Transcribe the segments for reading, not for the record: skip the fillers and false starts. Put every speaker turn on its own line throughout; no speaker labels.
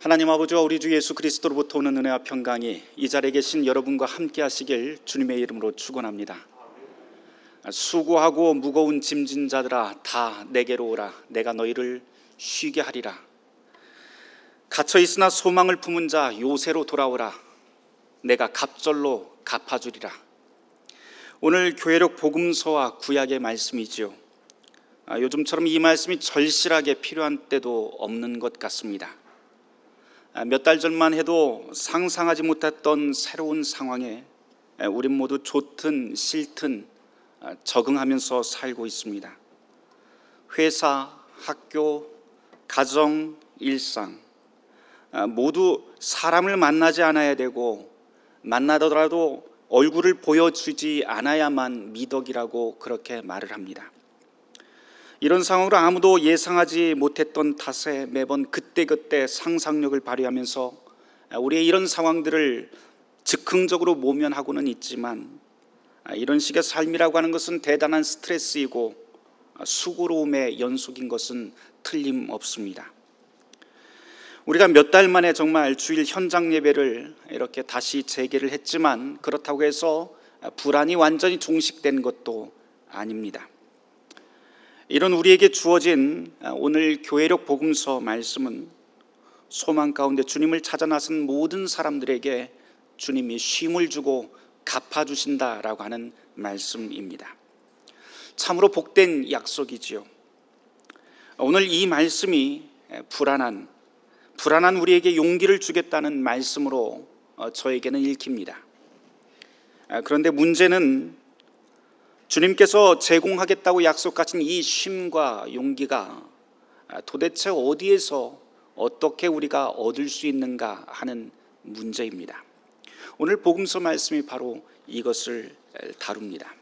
하나님 아버지와 우리 주 예수 그리스도로부터 오는 은혜와 평강이 이 자리에 계신 여러분과 함께 하시길 주님의 이름으로 축원합니다. 수고하고 무거운 짐진 자들아 다 내게로 오라. 내가 너희를 쉬게 하리라. 갇혀 있으나 소망을 품은 자 요새로 돌아오라. 내가 갑절로 갚아주리라. 오늘 교회력 복음서와 구약의 말씀이지요. 요즘처럼 이 말씀이 절실하게 필요한 때도 없는 것 같습니다. 몇 달 전만 해도 상상하지 못했던 새로운 상황에 우린 모두 좋든 싫든 적응하면서 살고 있습니다. 회사, 학교, 가정, 일상 모두 사람을 만나지 않아야 되고 만나더라도 얼굴을 보여주지 않아야만 미덕이라고 그렇게 말을 합니다. 이런 상황으로 아무도 예상하지 못했던 탓에 매번 그때그때 상상력을 발휘하면서 우리의 이런 상황들을 즉흥적으로 모면하고는 있지만 이런 식의 삶이라고 하는 것은 대단한 스트레스이고 수고로움의 연속인 것은 틀림없습니다. 우리가 몇 달 만에 정말 주일 현장 예배를 이렇게 다시 재개를 했지만 그렇다고 해서 불안이 완전히 종식된 것도 아닙니다. 이런 우리에게 주어진 오늘 교회력 복음서 말씀은 소망 가운데 주님을 찾아 나선 모든 사람들에게 주님이 쉼을 주고 갚아주신다라고 하는 말씀입니다. 참으로 복된 약속이지요. 오늘 이 말씀이 불안한 우리에게 용기를 주겠다는 말씀으로 저에게는 읽힙니다. 그런데 문제는 주님께서 제공하겠다고 약속하신 이 쉼과 용기가 도대체 어디에서 어떻게 우리가 얻을 수 있는가 하는 문제입니다. 오늘 복음서 말씀이 바로 이것을 다룹니다.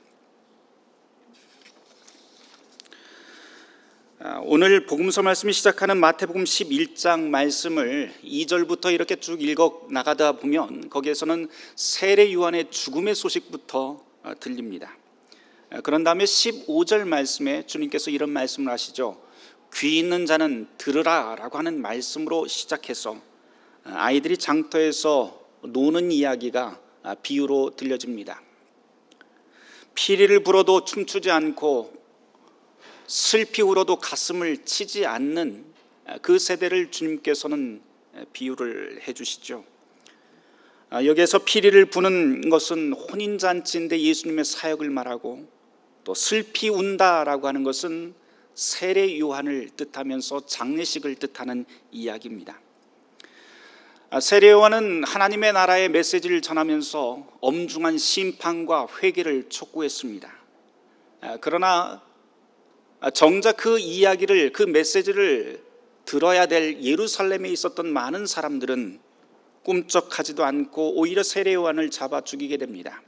오늘 복음서 말씀이 시작하는 마태복음 11장 말씀을 2절부터 이렇게 쭉 읽어 나가다 보면 거기에서는 세례 요한의 죽음의 소식부터 들립니다. 그런 다음에 15절 말씀에 주님께서 이런 말씀을 하시죠. 귀 있는 자는 들으라 라고 하는 말씀으로 시작해서 아이들이 장터에서 노는 이야기가 비유로 들려집니다. 피리를 불어도 춤추지 않고 슬피 울어도 가슴을 치지 않는 그 세대를 주님께서는 비유를 해주시죠. 여기에서 피리를 부는 것은 혼인잔치인데 예수님의 사역을 말하고 또 슬피 운다라고 하는 것은 세례 요한을 뜻하면서 장례식을 뜻하는 이야기입니다. 세례 요한은 하나님의 나라의 메시지를 전하면서 엄중한 심판과 회개를 촉구했습니다. 그러나 정작 그 이야기를, 그 메시지를 들어야 될 예루살렘에 있었던 많은 사람들은 꿈쩍하지도 않고 오히려 세례 요한을 잡아 죽이게 됩니다.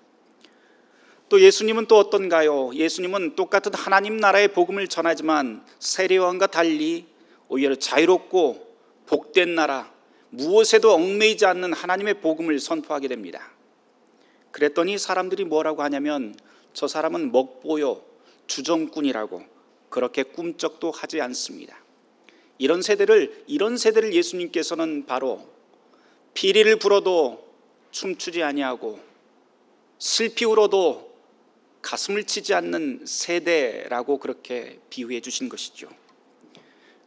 또 예수님은 또 어떤가요? 예수님은 똑같은 하나님 나라의 복음을 전하지만 세례 요한과 달리 오히려 자유롭고 복된 나라, 무엇에도 얽매이지 않는 하나님의 복음을 선포하게 됩니다. 그랬더니 사람들이 뭐라고 하냐면 저 사람은 먹보요, 주정꾼이라고 그렇게 꿈쩍도 하지 않습니다. 이런 세대를 예수님께서는 바로 피리를 불어도 춤추지 아니하고 슬피 울어도 가슴을 치지 않는 세대라고 그렇게 비유해 주신 것이죠.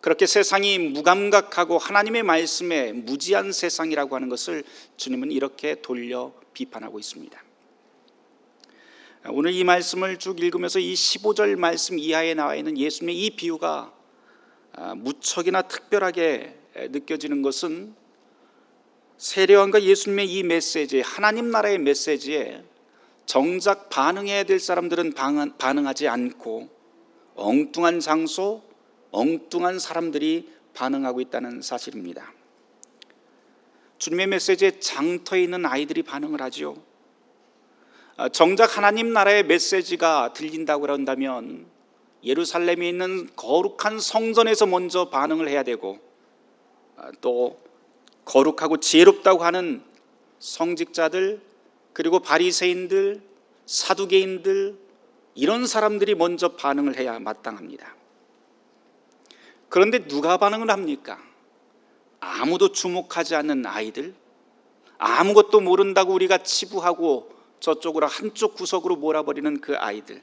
그렇게 세상이 무감각하고 하나님의 말씀에 무지한 세상이라고 하는 것을 주님은 이렇게 돌려 비판하고 있습니다. 오늘 이 말씀을 쭉 읽으면서 이 15절 말씀 이하에 나와 있는 예수님의 이 비유가 무척이나 특별하게 느껴지는 것은 세례 요한과 예수님의 이 메시지, 하나님 나라의 메시지에 정작 반응해야 될 사람들은 반응하지 않고 엉뚱한 장소, 엉뚱한 사람들이 반응하고 있다는 사실입니다. 주님의 메시지에 장터에 있는 아이들이 반응을 하죠. 정작 하나님 나라의 메시지가 들린다고 한다면 예루살렘에 있는 거룩한 성전에서 먼저 반응을 해야 되고 또 거룩하고 지혜롭다고 하는 성직자들 그리고 바리새인들, 사두개인들 이런 사람들이 먼저 반응을 해야 마땅합니다. 그런데 누가 반응을 합니까? 아무도 주목하지 않는 아이들, 아무것도 모른다고 우리가 치부하고 저쪽으로 한쪽 구석으로 몰아버리는 그 아이들,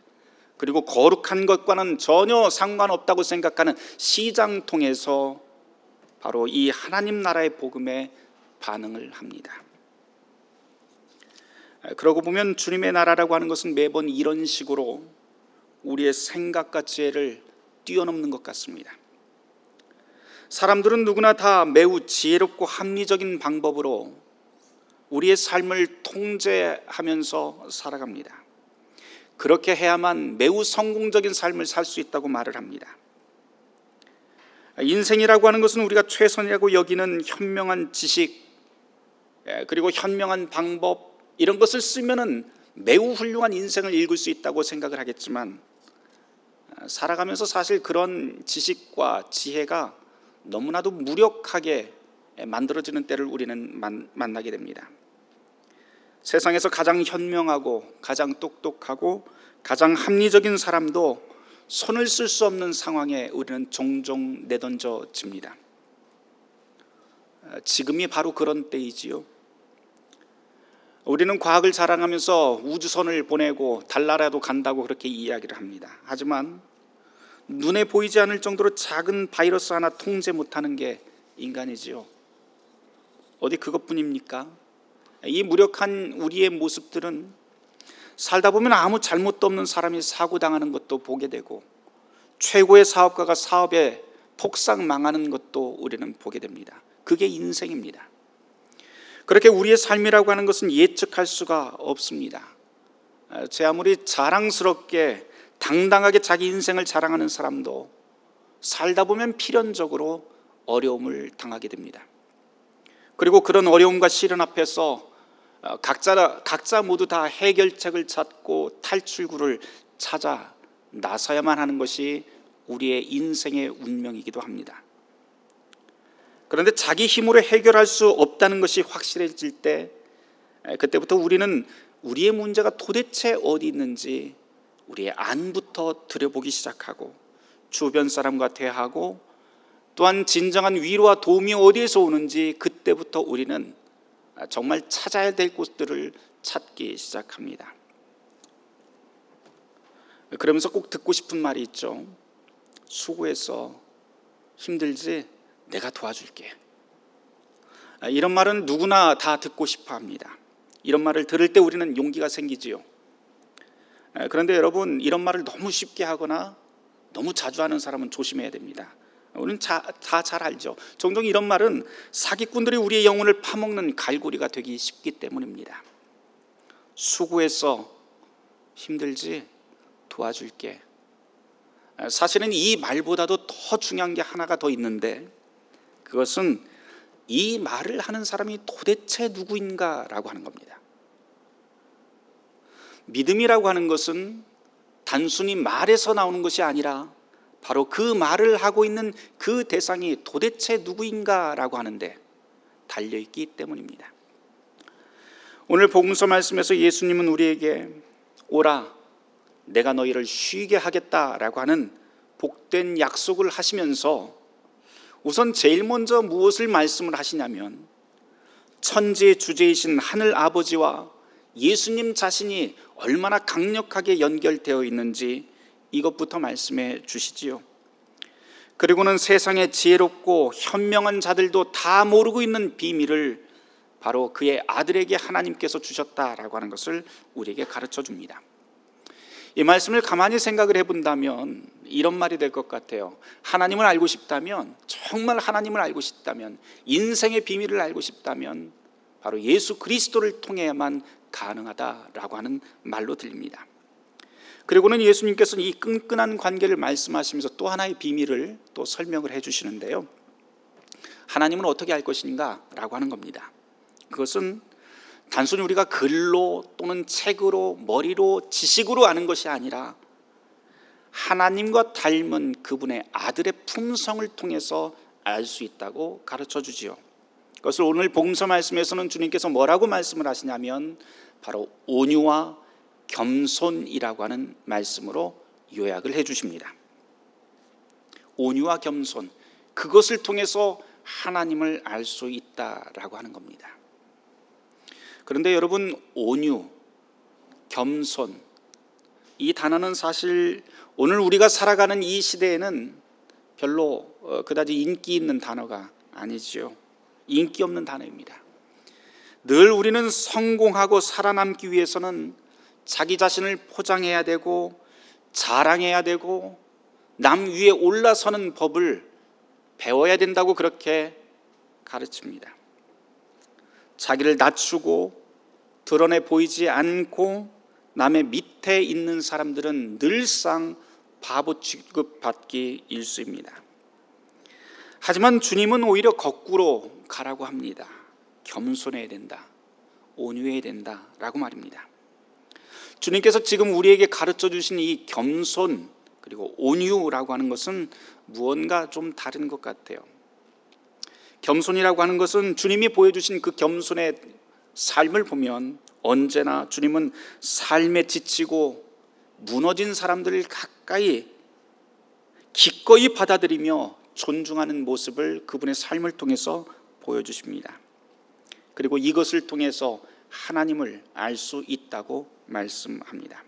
그리고 거룩한 것과는 전혀 상관없다고 생각하는 시장통에서 바로 이 하나님 나라의 복음에 반응을 합니다. 그러고 보면 주님의 나라라고 하는 것은 매번 이런 식으로 우리의 생각과 지혜를 뛰어넘는 것 같습니다. 사람들은 누구나 다 매우 지혜롭고 합리적인 방법으로 우리의 삶을 통제하면서 살아갑니다. 그렇게 해야만 매우 성공적인 삶을 살 수 있다고 말을 합니다. 인생이라고 하는 것은 우리가 최선이라고 여기는 현명한 지식, 그리고 현명한 방법, 이런 것을 쓰면은 매우 훌륭한 인생을 읽을 수 있다고 생각을 하겠지만, 살아가면서 사실 그런 지식과 지혜가 너무나도 무력하게 만들어지는 때를 우리는 만나게 됩니다. 세상에서 가장 현명하고 가장 똑똑하고 가장 합리적인 사람도 손을 쓸 수 없는 상황에 우리는 종종 내던져집니다. 지금이 바로 그런 때이지요. 우리는 과학을 자랑하면서 우주선을 보내고 달나라도 간다고 그렇게 이야기를 합니다. 하지만 눈에 보이지 않을 정도로 작은 바이러스 하나 통제 못하는 게 인간이지요. 어디 그것뿐입니까? 이 무력한 우리의 모습들은 살다 보면 아무 잘못도 없는 사람이 사고당하는 것도 보게 되고, 최고의 사업가가 사업에 폭삭 망하는 것도 우리는 보게 됩니다. 그게 인생입니다. 그렇게 우리의 삶이라고 하는 것은 예측할 수가 없습니다. 제 아무리 자랑스럽게 당당하게 자기 인생을 자랑하는 사람도 살다 보면 필연적으로 어려움을 당하게 됩니다. 그리고 그런 어려움과 시련 앞에서 각자 모두 다 해결책을 찾고 탈출구를 찾아 나서야만 하는 것이 우리의 인생의 운명이기도 합니다. 그런데 자기 힘으로 해결할 수 없다는 것이 확실해질 때, 그때부터 우리는 우리의 문제가 도대체 어디 있는지 우리의 안부터 들여보기 시작하고, 주변 사람과 대화하고, 또한 진정한 위로와 도움이 어디에서 오는지 그때부터 우리는 정말 찾아야 될 곳들을 찾기 시작합니다. 그러면서 꼭 듣고 싶은 말이 있죠. 수고해서 힘들지? 내가 도와줄게. 이런 말은 누구나 다 듣고 싶어 합니다. 이런 말을 들을 때 우리는 용기가 생기지요. 그런데 여러분, 이런 말을 너무 쉽게 하거나 너무 자주 하는 사람은 조심해야 됩니다. 우리는 다 잘 알죠. 종종 이런 말은 사기꾼들이 우리의 영혼을 파먹는 갈고리가 되기 쉽기 때문입니다. 수고해서 힘들지? 도와줄게. 사실은 이 말보다도 더 중요한 게 하나가 더 있는데, 그것은 이 말을 하는 사람이 도대체 누구인가라고 하는 겁니다. 믿음이라고 하는 것은 단순히 말에서 나오는 것이 아니라 바로 그 말을 하고 있는 그 대상이 도대체 누구인가라고 하는데 달려있기 때문입니다. 오늘 복음서 말씀에서 예수님은 우리에게 오라, 내가 너희를 쉬게 하겠다라고 하는 복된 약속을 하시면서 우선 제일 먼저 무엇을 말씀을 하시냐면, 천지의 주제이신 하늘 아버지와 예수님 자신이 얼마나 강력하게 연결되어 있는지 이것부터 말씀해 주시지요. 그리고는 세상의 지혜롭고 현명한 자들도 다 모르고 있는 비밀을 바로 그의 아들에게 하나님께서 주셨다라고 하는 것을 우리에게 가르쳐 줍니다. 이 말씀을 가만히 생각을 해본다면 이런 말이 될 것 같아요. 하나님을 알고 싶다면, 정말 하나님을 알고 싶다면, 인생의 비밀을 알고 싶다면 바로 예수 그리스도를 통해야만 가능하다라고 하는 말로 들립니다. 그리고는 예수님께서는 이 끈끈한 관계를 말씀하시면서 또 하나의 비밀을 또 설명을 해주시는데요. 하나님은 어떻게 알 것인가 라고 하는 겁니다. 그것은 단순히 우리가 글로 또는 책으로, 머리로, 지식으로 아는 것이 아니라 하나님과 닮은 그분의 아들의 품성을 통해서 알 수 있다고 가르쳐 주지요. 그것을 오늘 복음서 말씀에서는 주님께서 뭐라고 말씀을 하시냐면 바로 온유와 겸손이라고 하는 말씀으로 요약을 해 주십니다. 온유와 겸손, 그것을 통해서 하나님을 알 수 있다라고 하는 겁니다. 그런데 여러분, 온유, 겸손, 이 단어는 사실 오늘 우리가 살아가는 이 시대에는 별로 그다지 인기 있는 단어가 아니지요. 인기 없는 단어입니다. 늘 우리는 성공하고 살아남기 위해서는 자기 자신을 포장해야 되고 자랑해야 되고 남 위에 올라서는 법을 배워야 된다고 그렇게 가르칩니다. 자기를 낮추고 드러내 보이지 않고 남의 밑에 있는 사람들은 늘상 바보 취급받기 일쑤입니다. 하지만 주님은 오히려 거꾸로 가라고 합니다. 겸손해야 된다, 온유해야 된다라고 말입니다. 주님께서 지금 우리에게 가르쳐 주신 이 겸손 그리고 온유라고 하는 것은 무언가 좀 다른 것 같아요. 겸손이라고 하는 것은 주님이 보여주신 그 겸손의 삶을 보면 언제나 주님은 삶에 지치고 무너진 사람들을 가까이 기꺼이 받아들이며 존중하는 모습을 그분의 삶을 통해서 보여주십니다. 그리고 이것을 통해서 하나님을 알 수 있다고 말씀합니다.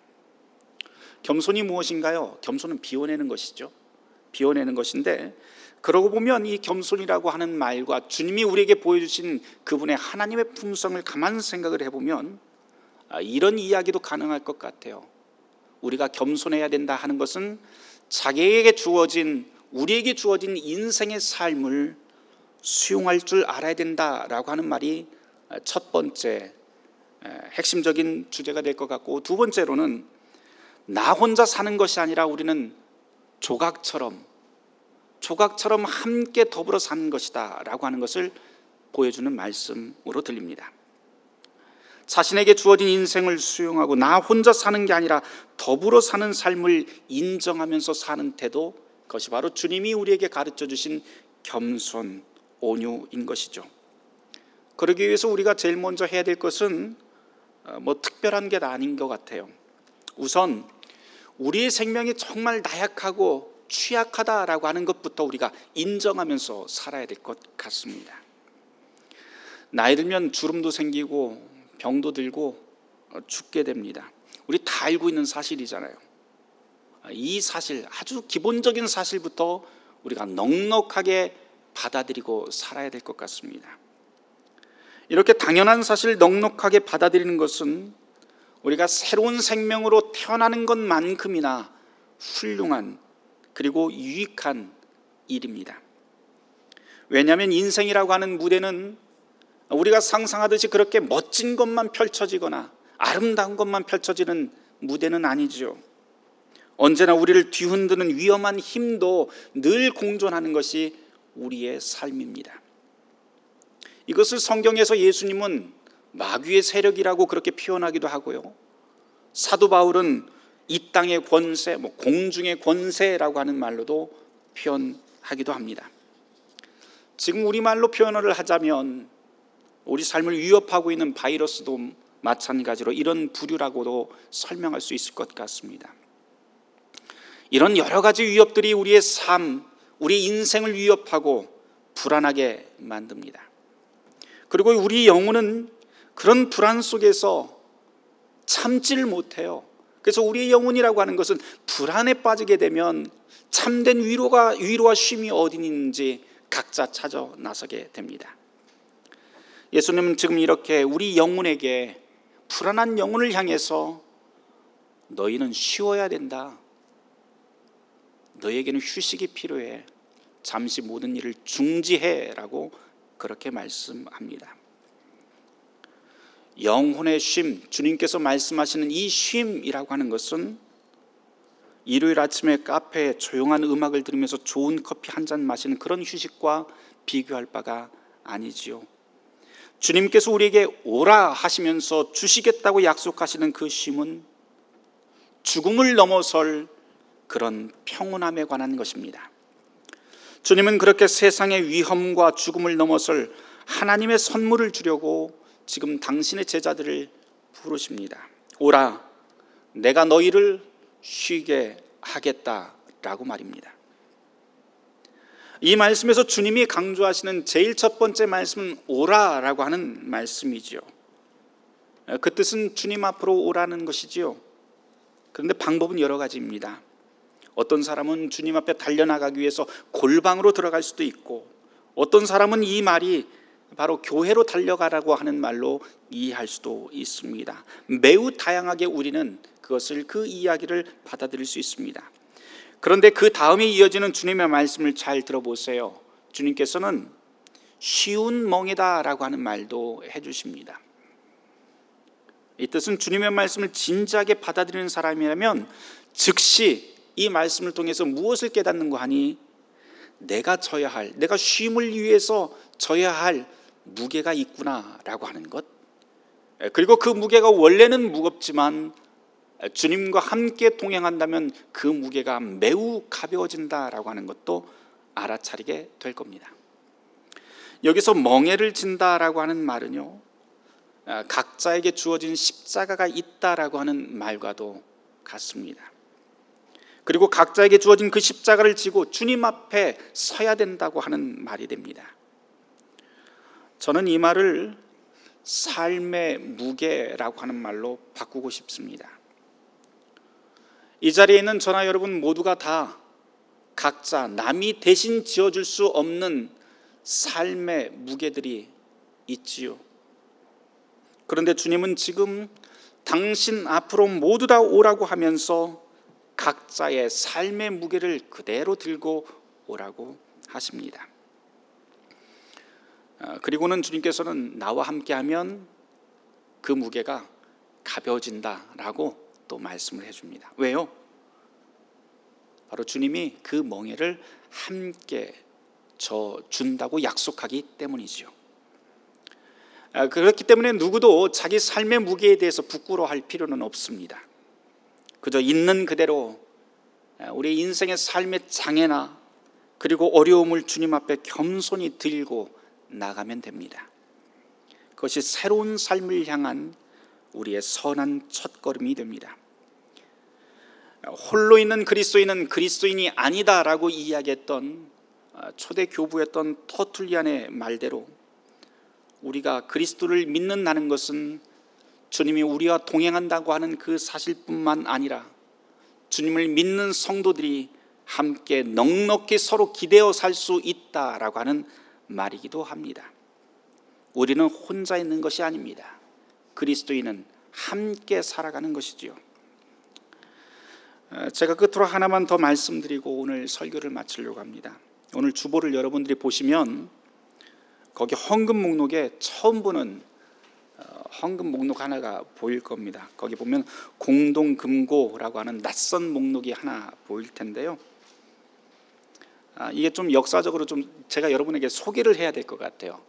겸손이 무엇인가요? 겸손은 비워내는 것이죠. 비워내는 것인데, 그러고 보면 이 겸손이라고 하는 말과 주님이 우리에게 보여주신 그분의 하나님의 품성을 가만 생각을 해보면 이런 이야기도 가능할 것 같아요. 우리가 겸손해야 된다 하는 것은 자기에게 주어진, 우리에게 주어진 인생의 삶을 수용할 줄 알아야 된다라고 하는 말이 첫 번째 핵심적인 주제가 될 것 같고, 두 번째로는 나 혼자 사는 것이 아니라 우리는 조각처럼 함께 더불어 사는 것이다 라고 하는 것을 보여주는 말씀으로 들립니다. 자신에게 주어진 인생을 수용하고 나 혼자 사는 게 아니라 더불어 사는 삶을 인정하면서 사는 태도, 그것이 바로 주님이 우리에게 가르쳐 주신 겸손, 온유인 것이죠. 그러기 위해서 우리가 제일 먼저 해야 될 것은 특별한 게 아닌 것 같아요. 우선 우리의 생명이 정말 나약하고 취약하다라고 하는 것부터 우리가 인정하면서 살아야 될 것 같습니다. 나이 들면 주름도 생기고 병도 들고 죽게 됩니다. 우리 다 알고 있는 사실이잖아요. 이 사실, 아주 기본적인 사실부터 우리가 넉넉하게 받아들이고 살아야 될 것 같습니다. 이렇게 당연한 사실 넉넉하게 받아들이는 것은 우리가 새로운 생명으로 태어나는 것만큼이나 훌륭한 그리고 유익한 일입니다. 왜냐하면 인생이라고 하는 무대는 우리가 상상하듯이 그렇게 멋진 것만 펼쳐지거나 아름다운 것만 펼쳐지는 무대는 아니죠. 언제나 우리를 뒤흔드는 위험한 힘도 늘 공존하는 것이 우리의 삶입니다. 이것을 성경에서 예수님은 마귀의 세력이라고 그렇게 표현하기도 하고요, 사도 바울은 이 땅의 권세, 공중의 권세라고 하는 말로도 표현하기도 합니다. 지금 우리말로 표현을 하자면 우리 삶을 위협하고 있는 바이러스도 마찬가지로 이런 부류라고도 설명할 수 있을 것 같습니다. 이런 여러 가지 위협들이 우리의 삶, 우리 인생을 위협하고 불안하게 만듭니다. 그리고 우리 영혼은 그런 불안 속에서 참지를 못해요. 그래서 우리의 영혼이라고 하는 것은 불안에 빠지게 되면 참된 위로와 쉼이 어디 있는지 각자 찾아 나서게 됩니다. 예수님은 지금 이렇게 우리 영혼에게, 불안한 영혼을 향해서 너희는 쉬어야 된다, 너희에게는 휴식이 필요해, 잠시 모든 일을 중지해 라고 그렇게 말씀합니다. 영혼의 쉼, 주님께서 말씀하시는 이 쉼이라고 하는 것은 일요일 아침에 카페에 조용한 음악을 들으면서 좋은 커피 한 잔 마시는 그런 휴식과 비교할 바가 아니지요. 주님께서 우리에게 오라 하시면서 주시겠다고 약속하시는 그 쉼은 죽음을 넘어설 그런 평온함에 관한 것입니다. 주님은 그렇게 세상의 위험과 죽음을 넘어설 하나님의 선물을 주려고 지금 당신의 제자들을 부르십니다. 오라, 내가 너희를 쉬게 하겠다라고 말입니다. 이 말씀에서 주님이 강조하시는 제일 첫 번째 말씀은 오라라고 하는 말씀이지요. 그 뜻은 주님 앞으로 오라는 것이지요. 그런데 방법은 여러 가지입니다. 어떤 사람은 주님 앞에 달려나가기 위해서 골방으로 들어갈 수도 있고, 어떤 사람은 이 말이 바로 교회로 달려가라고 하는 말로 이해할 수도 있습니다. 매우 다양하게 우리는 그 이야기를 받아들일 수 있습니다. 그런데 그 다음에 이어지는 주님의 말씀을 잘 들어보세요. 주님께서는 쉬운 멍에다라고 하는 말도 해주십니다. 이 뜻은 주님의 말씀을 진지하게 받아들이는 사람이라면 즉시 이 말씀을 통해서 무엇을 깨닫는가 하니, 내가 쉼을 위해서 져야 할 무게가 있구나라고 하는 것, 그리고 그 무게가 원래는 무겁지만 주님과 함께 동행한다면 그 무게가 매우 가벼워진다라고 하는 것도 알아차리게 될 겁니다. 여기서 멍에를 진다라고 하는 말은요, 각자에게 주어진 십자가가 있다라고 하는 말과도 같습니다. 그리고 각자에게 주어진 그 십자가를 지고 주님 앞에 서야 된다고 하는 말이 됩니다. 저는 이 말을 삶의 무게라고 하는 말로 바꾸고 싶습니다. 이 자리에 있는 저나 여러분 모두가 다 각자 남이 대신 지어줄 수 없는 삶의 무게들이 있지요. 그런데 주님은 지금 당신 앞으로 모두 다 오라고 하면서 각자의 삶의 무게를 그대로 들고 오라고 하십니다. 그리고는 주님께서는 나와 함께하면 그 무게가 가벼워진다라고 또 말씀을 해줍니다. 왜요? 바로 주님이 그 멍에를 함께 져준다고 약속하기 때문이지요. 그렇기 때문에 누구도 자기 삶의 무게에 대해서 부끄러워할 필요는 없습니다. 그저 있는 그대로 우리 인생의 삶의 장애나 그리고 어려움을 주님 앞에 겸손히 들고 나가면 됩니다. 그것이 새로운 삶을 향한 우리의 선한 첫걸음이 됩니다. 홀로 있는 그리스도인은 그리스도인이 아니다라고 이야기했던 초대 교부였던 터툴리안의 말대로, 우리가 그리스도를 믿는다는 것은 주님이 우리와 동행한다고 하는 그 사실뿐만 아니라 주님을 믿는 성도들이 함께 넉넉히 서로 기대어 살 수 있다라고 하는 말이기도 합니다. 우리는 혼자 있는 것이 아닙니다. 그리스도인은 함께 살아가는 것이지요. 제가 끝으로 하나만 더 말씀드리고 오늘 설교를 마치려고 합니다. 오늘 주보를 여러분들이 보시면 거기 헌금 목록에 처음 보는 헌금 목록 하나가 보일 겁니다. 거기 보면 공동금고라고 하는 낯선 목록이 하나 보일 텐데요. 이게 좀 역사적으로 좀 제가 여러분에게 소개를 해야 될 것 같아요.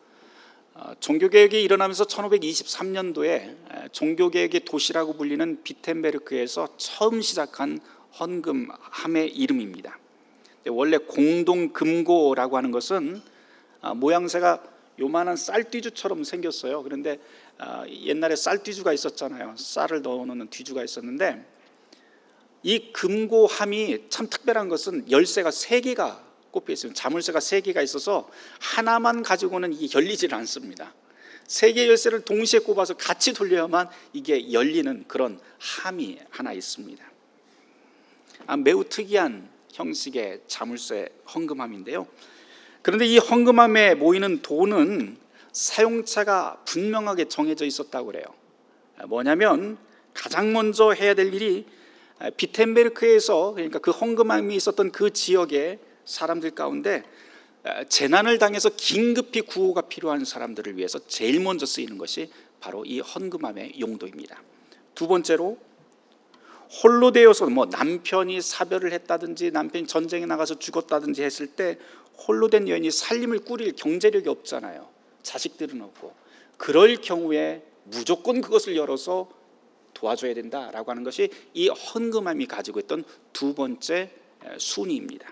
종교개혁이 일어나면서 1523년도에 종교개혁의 도시라고 불리는 비텐베르크에서 처음 시작한 헌금함의 이름입니다. 원래 공동금고라고 하는 것은 모양새가 요만한 쌀뒤주처럼 생겼어요. 그런데 옛날에 쌀뒤주가 있었잖아요. 쌀을 넣어놓는 뒤주가 있었는데, 이 금고함이 참 특별한 것은 열쇠가 3개가 꼽혀 있어요. 자물쇠가 3개가 있어서 하나만 가지고는 이게 열리질 않습니다. 3개의 열쇠를 동시에 꼽아서 같이 돌려야만 이게 열리는 그런 함이 하나 있습니다. 매우 특이한 형식의 자물쇠 헌금함인데요. 그런데 이 헌금함에 모이는 돈은 사용처가 분명하게 정해져 있었다고 그래요. 뭐냐면 가장 먼저 해야 될 일이 비텐베르크에서, 그러니까 그 헌금함이 있었던 그 지역의 사람들 가운데 재난을 당해서 긴급히 구호가 필요한 사람들을 위해서 제일 먼저 쓰이는 것이 바로 이 헌금함의 용도입니다. 두 번째로, 홀로 되어서 남편이 사별을 했다든지 남편이 전쟁에 나가서 죽었다든지 했을 때 홀로 된 여인이 살림을 꾸릴 경제력이 없잖아요. 자식들은 없고. 그럴 경우에 무조건 그것을 열어서 도와줘야 된다라고 하는 것이 이 헌금함이 가지고 있던 두 번째 순위입니다.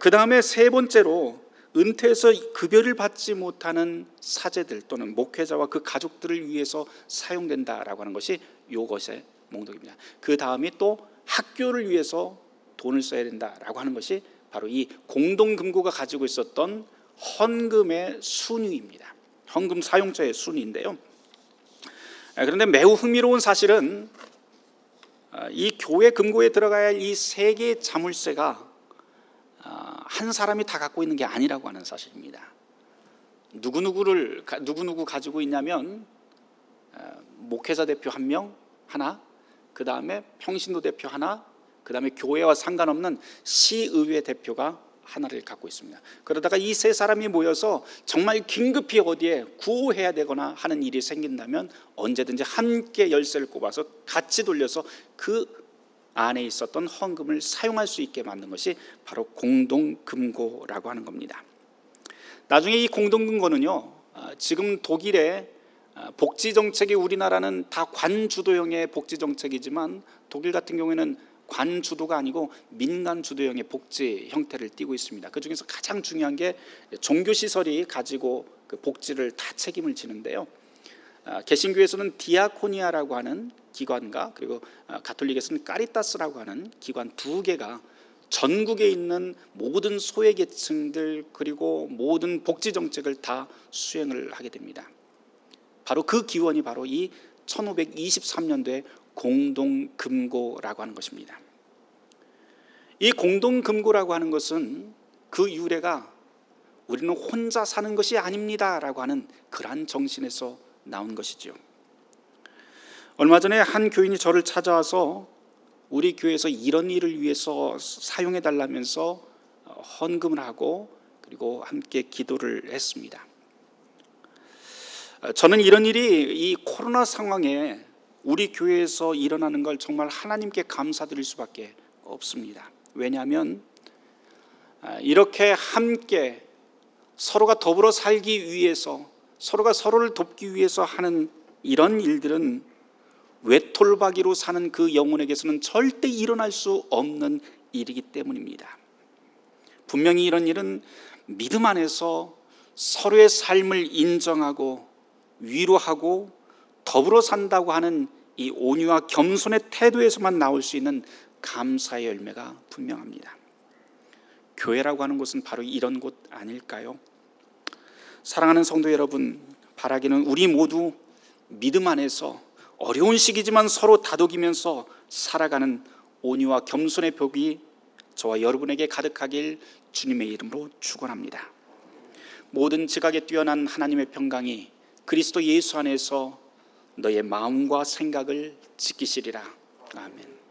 그 다음에 세 번째로, 은퇴해서 급여를 받지 못하는 사제들 또는 목회자와 그 가족들을 위해서 사용된다라고 하는 것이 이것의 목록입니다. 그 다음이 또 학교를 위해서 돈을 써야 된다라고 하는 것이 바로 이 공동금고가 가지고 있었던 헌금의 순위입니다. 헌금 사용자의 순위인데요. 그런데 매우 흥미로운 사실은 이 교회 금고에 들어가야 할 이 세 개의 자물쇠가 한 사람이 다 갖고 있는 게 아니라고 하는 사실입니다. 누구 가지고 있냐면 목회자 대표 한 명 하나, 그 다음에 평신도 대표 하나, 그 다음에 교회와 상관없는 시의회 대표가 하나를 갖고 있습니다. 그러다가 이 세 사람이 모여서 정말 긴급히 어디에 구호해야 되거나 하는 일이 생긴다면 언제든지 함께 열쇠를 꼽아서 같이 돌려서 그 안에 있었던 헌금을 사용할 수 있게 만든 것이 바로 공동금고라고 하는 겁니다. 나중에 이 공동금고는요, 지금 독일의 복지정책이, 우리나라는 다 관주도형의 복지정책이지만 독일 같은 경우에는 관주도가 아니고 민간주도형의 복지 형태를 띠고 있습니다. 그 중에서 가장 중요한 게 종교시설이 가지고 그 복지를 다 책임을 지는데요, 개신교에서는 디아코니아라고 하는 기관과 그리고 가톨릭에서는 까리타스라고 하는 기관 두 개가 전국에 있는 모든 소외계층들 그리고 모든 복지정책을 다 수행을 하게 됩니다. 바로 그 기원이 바로 이 1523년도에 공동금고라고 하는 것입니다. 이 공동금고라고 하는 것은 그 유래가 우리는 혼자 사는 것이 아닙니다 라고 하는 그러한 정신에서 나온 것이죠. 얼마 전에 한 교인이 저를 찾아와서 우리 교회에서 이런 일을 위해서 사용해 달라면서 헌금을 하고 그리고 함께 기도를 했습니다. 저는 이런 일이 이 코로나 상황에 우리 교회에서 일어나는 걸 정말 하나님께 감사드릴 수밖에 없습니다. 왜냐하면 이렇게 함께 서로가 더불어 살기 위해서, 서로가 서로를 돕기 위해서 하는 이런 일들은 외톨박이로 사는 그 영혼에게서는 절대 일어날 수 없는 일이기 때문입니다. 분명히 이런 일은 믿음 안에서 서로의 삶을 인정하고 위로하고 더불어 산다고 하는 이 온유와 겸손의 태도에서만 나올 수 있는 감사의 열매가 분명합니다. 교회라고 하는 곳은 바로 이런 곳 아닐까요? 사랑하는 성도 여러분, 바라기는 우리 모두 믿음 안에서 어려운 시기지만 서로 다독이면서 살아가는 온유와 겸손의 복이 저와 여러분에게 가득하길 주님의 이름으로 축원합니다. 모든 지각에 뛰어난 하나님의 평강이 그리스도 예수 안에서 너의 마음과 생각을 지키시리라. 아멘.